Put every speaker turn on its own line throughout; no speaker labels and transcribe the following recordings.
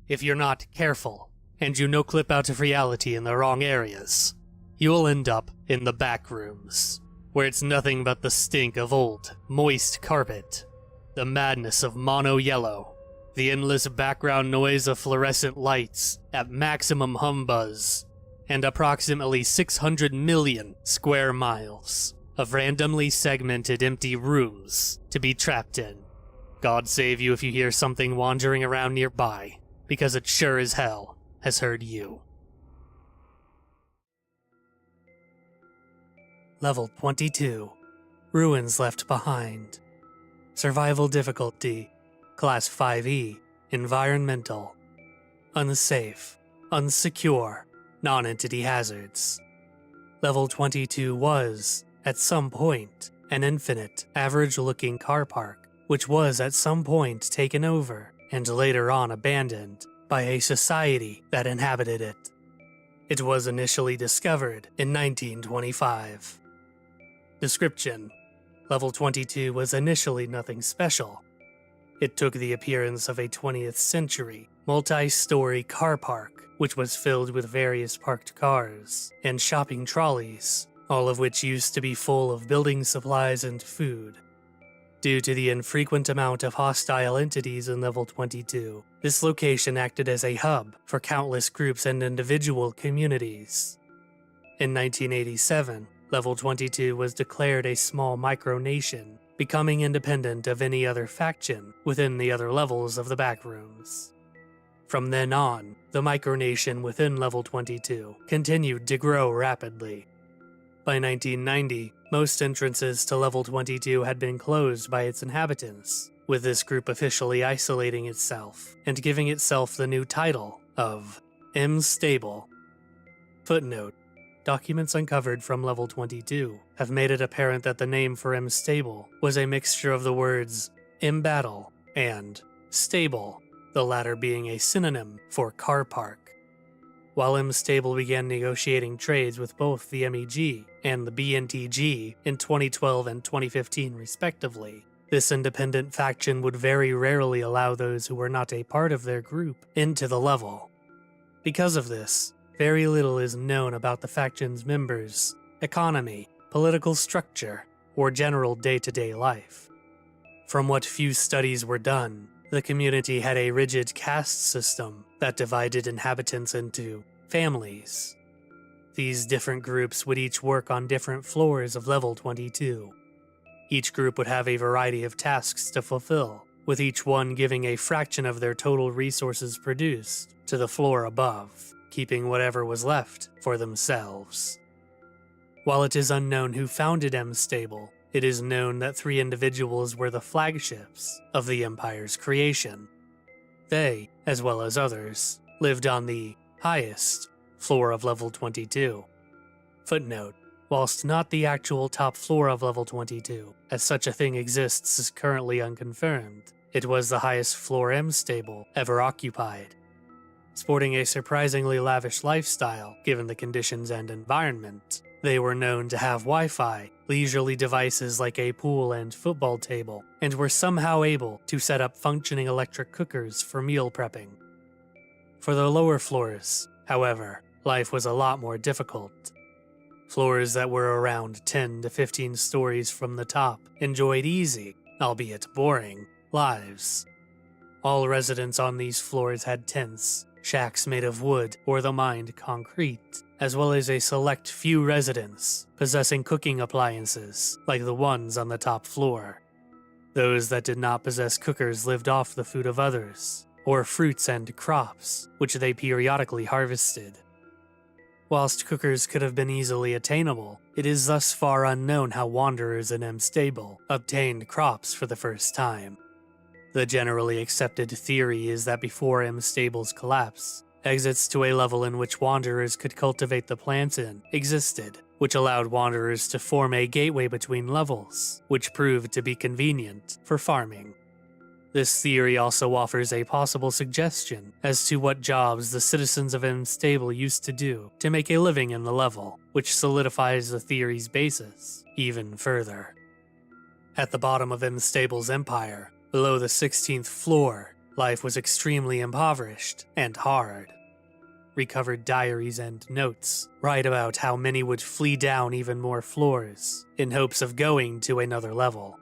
if you're not careful, and you no-clip out of reality in the wrong areas, you'll end up in the backrooms, where it's nothing but the stink of old, moist carpet, the madness of mono yellow, the endless background noise of fluorescent lights at maximum humbuzz, and approximately 600 million square miles of randomly segmented empty rooms to be trapped in. God save you if you hear something wandering around nearby, because it sure as hell has heard you. Level 22. Ruins Left Behind. Survival Difficulty, Class 5E, Environmental. Unsafe, unsecure, non-entity hazards. Level 22 was, at some point, an infinite, average-looking car park, which was at some point taken over, and later on abandoned, by a society that inhabited it. It was initially discovered in 1925. Description: Level 22 was initially nothing special. It took the appearance of a 20th century, multi-story car park, which was filled with various parked cars and shopping trolleys, all of which used to be full of building supplies and food. Due to the infrequent amount of hostile entities in Level 22, this location acted as a hub for countless groups and individual communities. In 1987, Level 22 was declared a small micronation, becoming independent of any other faction within the other levels of the Backrooms. From then on, the micronation within Level 22 continued to grow rapidly. By 1990, most entrances to Level 22 had been closed by its inhabitants, with this group officially isolating itself and giving itself the new title of M-Stable. Footnote: Documents uncovered from Level 22 have made it apparent that the name for M-Stable was a mixture of the words M-Battle and Stable, the latter being a synonym for car park. While M-Stable began negotiating trades with both the MEG and the BNTG in 2012 and 2015 respectively, this independent faction would very rarely allow those who were not a part of their group into the level. Because of this, very little is known about the faction's members, economy, political structure, or general day-to-day life. From what few studies were done, the community had a rigid caste system that divided inhabitants into families. These different groups would each work on different floors of Level 22. Each group would have a variety of tasks to fulfill, with each one giving a fraction of their total resources produced to the floor above, keeping whatever was left for themselves. While it is unknown who founded M-Stable, it is known that 3 individuals were the flagships of the Empire's creation. They, as well as others, lived on the highest floor of Level 22. Footnote: Whilst not the actual top floor of Level 22, as such a thing exists is currently unconfirmed, it was the highest floor M-Stable ever occupied. Sporting a surprisingly lavish lifestyle given the conditions and environment, they were known to have Wi-Fi, leisurely devices like a pool and football table, and were somehow able to set up functioning electric cookers for meal prepping. For the lower floors, however, life was a lot more difficult. Floors that were around 10 to 15 stories from the top enjoyed easy, albeit boring, lives. All residents on these floors had tents, shacks made of wood or the mined concrete, as well as a select few residents possessing cooking appliances like the ones on the top floor. Those that did not possess cookers lived off the food of others, or fruits and crops, which they periodically harvested. Whilst cookers could have been easily attainable, it is thus far unknown how wanderers in M-Stable obtained crops for the first time. The generally accepted theory is that before M-Stable's collapse, exits to a level in which wanderers could cultivate the plants in existed, which allowed wanderers to form a gateway between levels, which proved to be convenient for farming. This theory also offers a possible suggestion as to what jobs the citizens of M-Stable used to do to make a living in the level, which solidifies the theory's basis even further. At the bottom of M-Stable's empire, below the 16th floor, life was extremely impoverished and hard. Recovered diaries and notes write about how many would flee down even more floors in hopes of going to another level.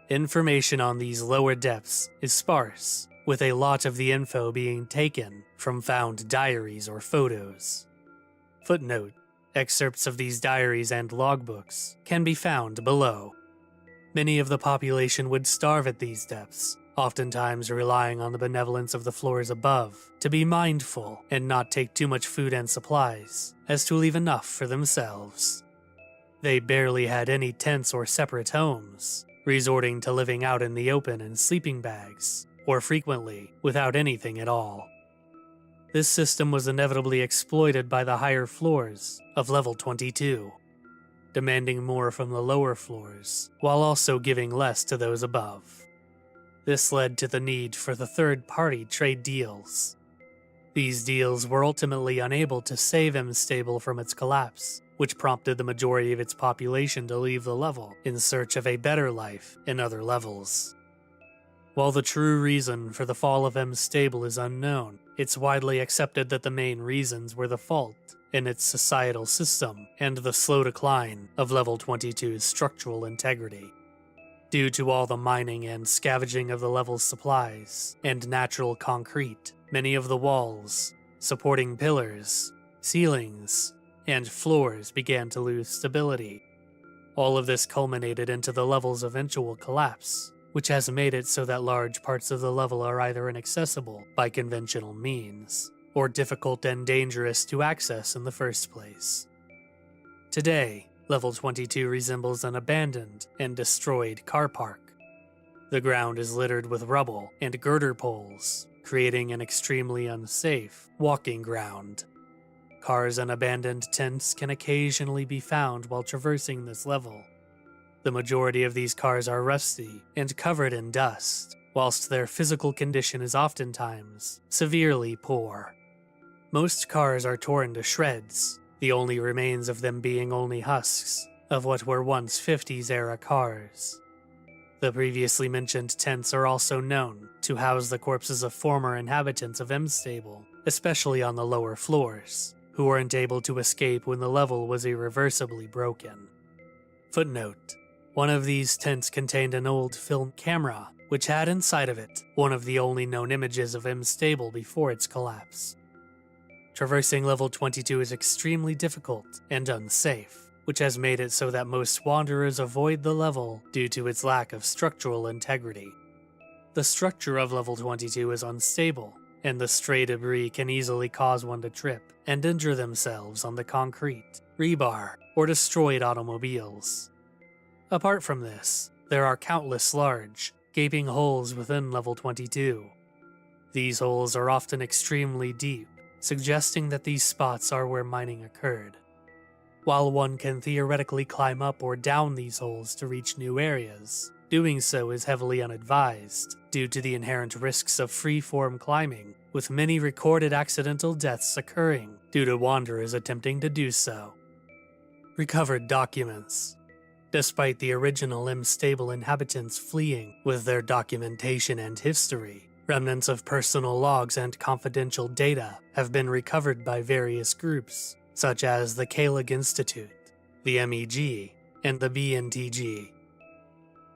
Information on these lower depths is sparse, with a lot of the info being taken from found diaries or photos. Footnote: excerpts of these diaries and logbooks can be found below. Many of the population would starve at these depths, oftentimes relying on the benevolence of the floors above to be mindful and not take too much food and supplies, as to leave enough for themselves. They barely had any tents or separate homes, resorting to living out in the open in sleeping bags, or frequently without anything at all. This system was inevitably exploited by the higher floors of level 22, demanding more from the lower floors, while also giving less to those above. This led to the need for the third-party trade deals. These deals were ultimately unable to save M-Stable from its collapse, which prompted the majority of its population to leave the level in search of a better life in other levels. While the true reason for the fall of M-Stable is unknown, it's widely accepted that the main reasons were the fault in its societal system and the slow decline of Level 22's structural integrity. Due to all the mining and scavenging of the level's supplies and natural concrete, many of the walls, supporting pillars, ceilings, and floors began to lose stability. All of this culminated into the level's eventual collapse, which has made it so that large parts of the level are either inaccessible by conventional means, or difficult and dangerous to access in the first place. Today, Level 22 resembles an abandoned and destroyed car park. The ground is littered with rubble and girder poles, creating an extremely unsafe walking ground. Cars and abandoned tents can occasionally be found while traversing this level. The majority of these cars are rusty and covered in dust, whilst their physical condition is oftentimes severely poor. Most cars are torn to shreds, the only remains of them being only husks of what were once 50s-era cars. The previously mentioned tents are also known to house the corpses of former inhabitants of M-Stable, especially on the lower floors, who weren't able to escape when the level was irreversibly broken. Footnote: one of these tents contained an old film camera, which had inside of it one of the only known images of M-Stable before its collapse. Traversing level 22 is extremely difficult and unsafe, which has made it so that most wanderers avoid the level due to its lack of structural integrity. The structure of level 22 is unstable, and the stray debris can easily cause one to trip and injure themselves on the concrete, rebar, or destroyed automobiles. Apart from this, there are countless large, gaping holes within level 22. These holes are often extremely deep, suggesting that these spots are where mining occurred. While one can theoretically climb up or down these holes to reach new areas, doing so is heavily unadvised due to the inherent risks of free-form climbing, with many recorded accidental deaths occurring due to wanderers attempting to do so. Recovered documents. Despite the original M-Stable inhabitants fleeing with their documentation and history, remnants of personal logs and confidential data have been recovered by various groups, such as the Kalig Institute, the MEG, and the BNTG.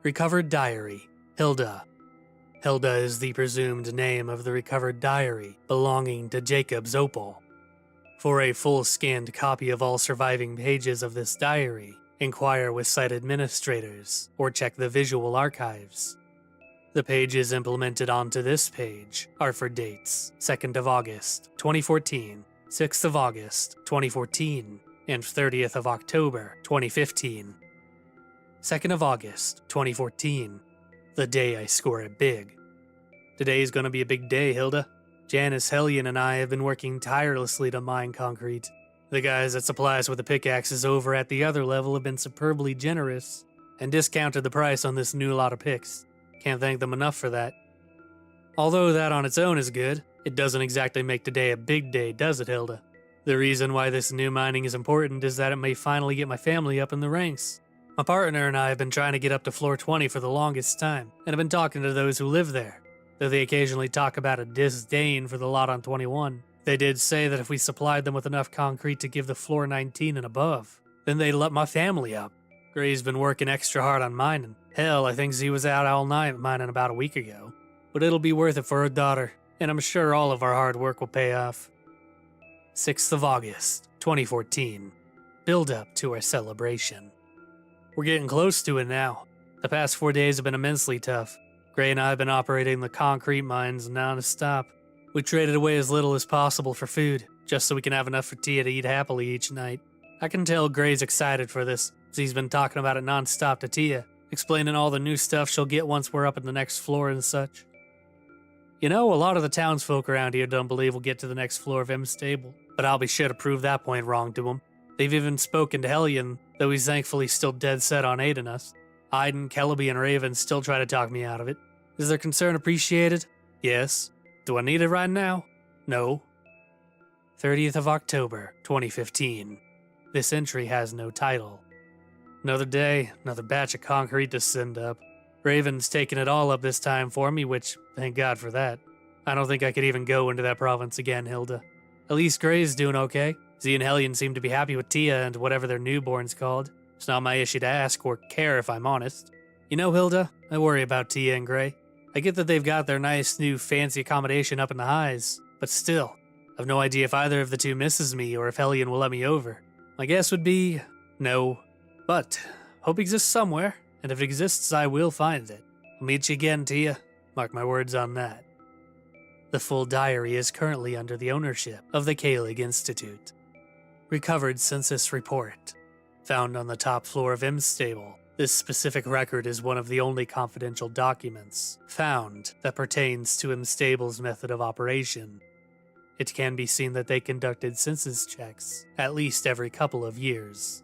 Recovered diary, Hilda. Hilda is the presumed name of the recovered diary belonging to Jacob's Opal. For a full scanned copy of all surviving pages of this diary, inquire with site administrators or check the visual archives. The pages implemented onto this page are for dates 2nd of August, 2014, 6th of August, 2014, and 30th of October, 2015. 2nd of August, 2014, the day I score it big. Today's gonna be a big day, Hilda. Janice Hellion and I have been working tirelessly to mine concrete. The guys that supply us with the pickaxes over at the other level have been superbly generous and discounted the price on this new lot of picks. Can't thank them enough for that. Although that on its own is good, it doesn't exactly make today a big day, does it, Hilda? The reason why this new mining is important is that it may finally get my family up in the ranks. My partner and I have been trying to get up to floor 20 for the longest time, and have been talking to those who live there. though they occasionally talk about a disdain for the lot on 21. They did say that if we supplied them with enough concrete to give the floor 19 and above, then they'd let my family up. Gray's been working extra hard on mining. Hell, I think he was out all night mining about a week ago. But it'll be worth it for her daughter, and I'm sure all of our hard work will pay off. 6th of August, 2014. Build up to our celebration. We're getting close to it now. The past 4 days have been immensely tough. Gray and I have been operating the concrete mines non-stop. We traded away as little as possible for food, just so we can have enough for Tia to eat happily each night. I can tell Gray's excited for this, as he's been talking about it non-stop to Tia, explaining all the new stuff she'll get once we're up in the next floor and such. You know, a lot of the townsfolk around here don't believe we'll get to the next floor of M's stable, but I'll be sure to prove that point wrong to them. They've even spoken to Hellion, though he's thankfully still dead set on aiding us. Iden, Kellaby, and Raven still try to talk me out of it. Is their concern appreciated? Yes. Do I need it right now? No. 30th of October, 2015. This entry has no title. Another day, another batch of concrete to send up. Raven's taking it all up this time for me, which, thank God for that. I don't think I could even go into that province again, Hilda. At least Gray's doing okay. Z and Hellion seem to be happy with Tia and whatever their newborn's called. It's not my issue to ask or care if I'm honest. You know, Hilda, I worry about Tia and Gray. I get that they've got their nice new fancy accommodation up in the highs, but still, I've no idea if either of the two misses me or if Hellion will let me over. My guess would be no, but hope exists somewhere, and if it exists, I will find it. I'll meet you again, Tia. Mark my words on that. The full diary is currently under the ownership of the Kalig Institute. Recovered census report. Found on the top floor of M's stable. This specific record is one of the only confidential documents found that pertains to M's stable's method of operation. It can be seen that they conducted census checks at least every couple of years.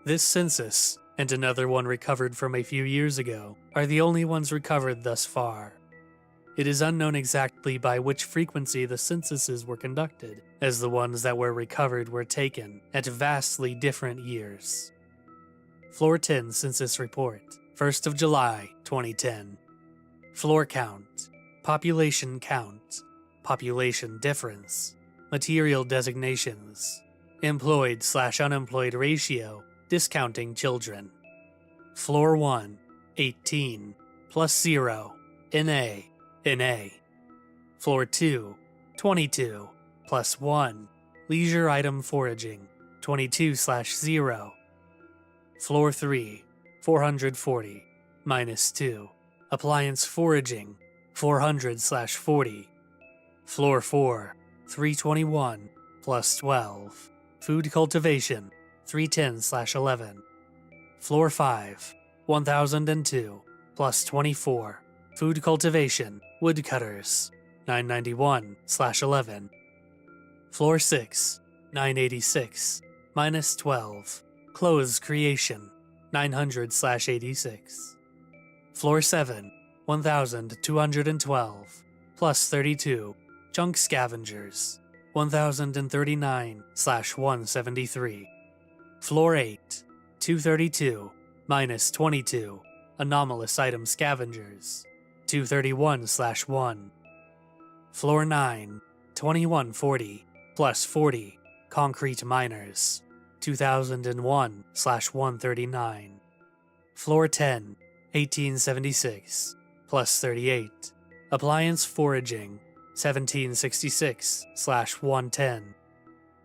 This census, and another one recovered from a few years ago, are the only ones recovered thus far. It is unknown exactly by which frequency the censuses were conducted, as the ones that were recovered were taken at vastly different years. Floor 10 Census Report, 1st of July, 2010. Floor count, population count, population difference, material designations, employed/unemployed ratio, discounting children. Floor 1, 18, plus 0, NA, NA. Floor 2, 22, plus 1, leisure item foraging, 22/0. Floor 3, 440, minus 2, appliance foraging, 400/40. Floor 4, 321, plus 12, food cultivation, 310/11. Floor 5, 1002, plus 24, food cultivation, woodcutters, 991/11. Floor 6, 986, minus 12, clothes creation, 900/86. Floor 7, 1212, plus 32, junk scavengers, 1039/173. Floor 8, 232, minus 22, anomalous item scavengers, 231/1. Floor 9, 2140, plus 40, concrete miners, 2001/139. Floor 10, 1876, plus 38, appliance foraging, 1766/110.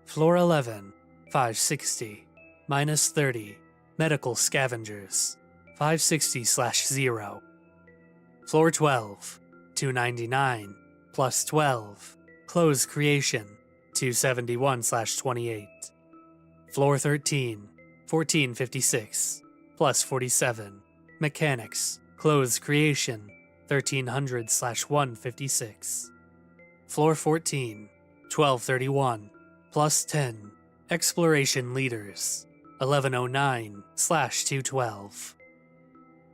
Floor 11, 560, minus 30, medical scavengers, 560/0. Floor 12, 299, plus 12, clothes creation, 271/28. Floor 13, 1456, plus 47, mechanics, clothes creation, 1300/156. Floor 14, 1231, plus 10, exploration leaders, 1109/212.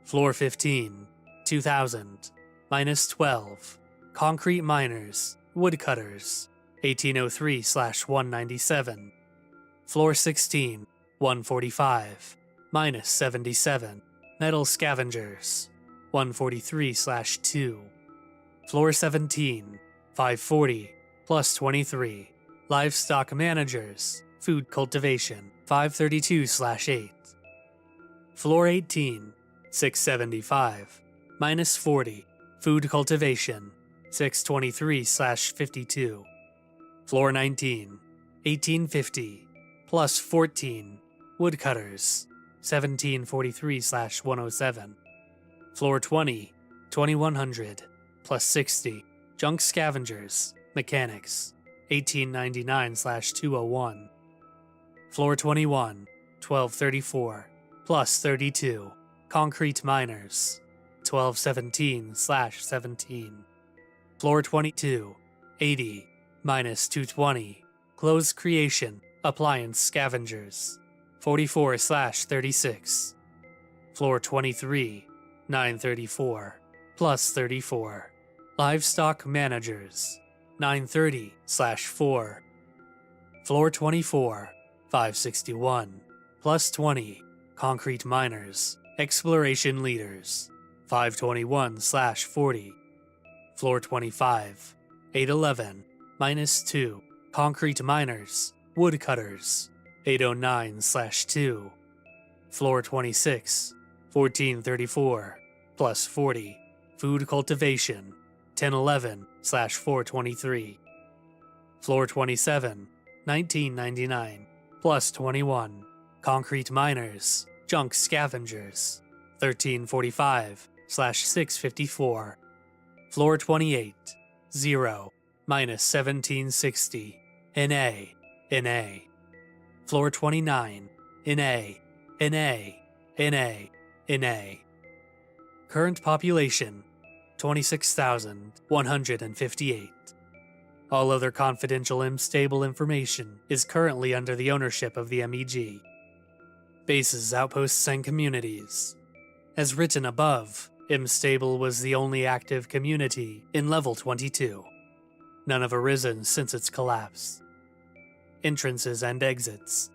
Floor 15, 2000, minus 12, concrete miners, woodcutters, 1803/197. Floor 16, 145, minus 77, metal scavengers, 143/2. Floor 17, 540, plus 23. Livestock Managers, Food Cultivation, 532/8. Floor 18, 675, minus 40. Food Cultivation, 623/52. Floor 19, 1850, plus 14. Woodcutters, 1743/107. Floor 20, 2100, plus 60. Junk Scavengers, Mechanics, 1899/201. Floor 21, 1234, plus 32. Concrete Miners, 1217/17. Floor 22, 80, minus 220. Clothes Creation, Appliance Scavengers, 44/36. Floor 23, 934, plus 34. Livestock Managers, 930/4. Floor 24, 561, plus 20. Concrete Miners, Exploration Leaders, 521/40. Floor 25, 811, minus 2. Concrete Miners, Woodcutters, 809/2. Floor 26, 1434, plus 40. Food Cultivation, 1011/423. Floor 27, 1999, plus 21. Concrete Miners, Junk Scavengers, 1345/654. Floor 28, 0, minus 1760. NA. Floor 29, NA. Current population, 26,158. All other confidential M-Stable information is currently under the ownership of the MEG. Bases, Outposts, and Communities. As written above, M-Stable was the only active community in Level 22. None have arisen since its collapse. Entrances and exits.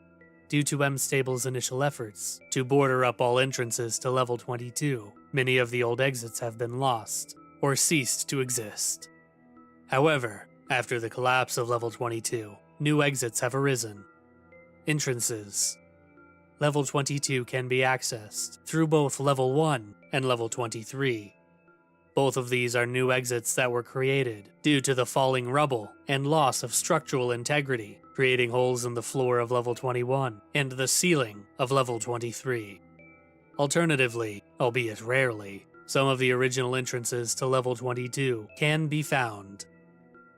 Due to M-Stable's initial efforts to border up all entrances to Level 22, many of the old exits have been lost or ceased to exist. However, after the collapse of Level 22, new exits have arisen. Entrances. Level 22 can be accessed through both Level 1 and Level 23. Both of these are new exits that were created due to the falling rubble and loss of structural integrity, creating holes in the floor of Level 21 and the ceiling of Level 23. Alternatively, albeit rarely, some of the original entrances to Level 22 can be found.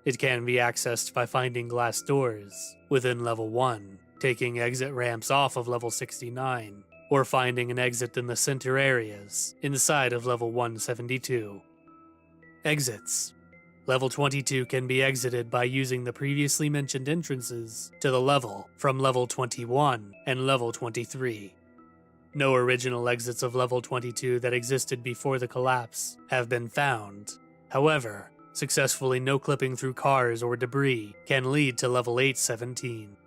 It can be accessed by finding glass doors within Level 1, taking exit ramps off of Level 69, or finding an exit in the center areas inside of Level 172. Exits. Level 22 can be exited by using the previously mentioned entrances to the level from Level 21 and Level 23. No original exits of Level 22 that existed before the collapse have been found. However, successfully no-clipping through cars or debris can lead to Level 817.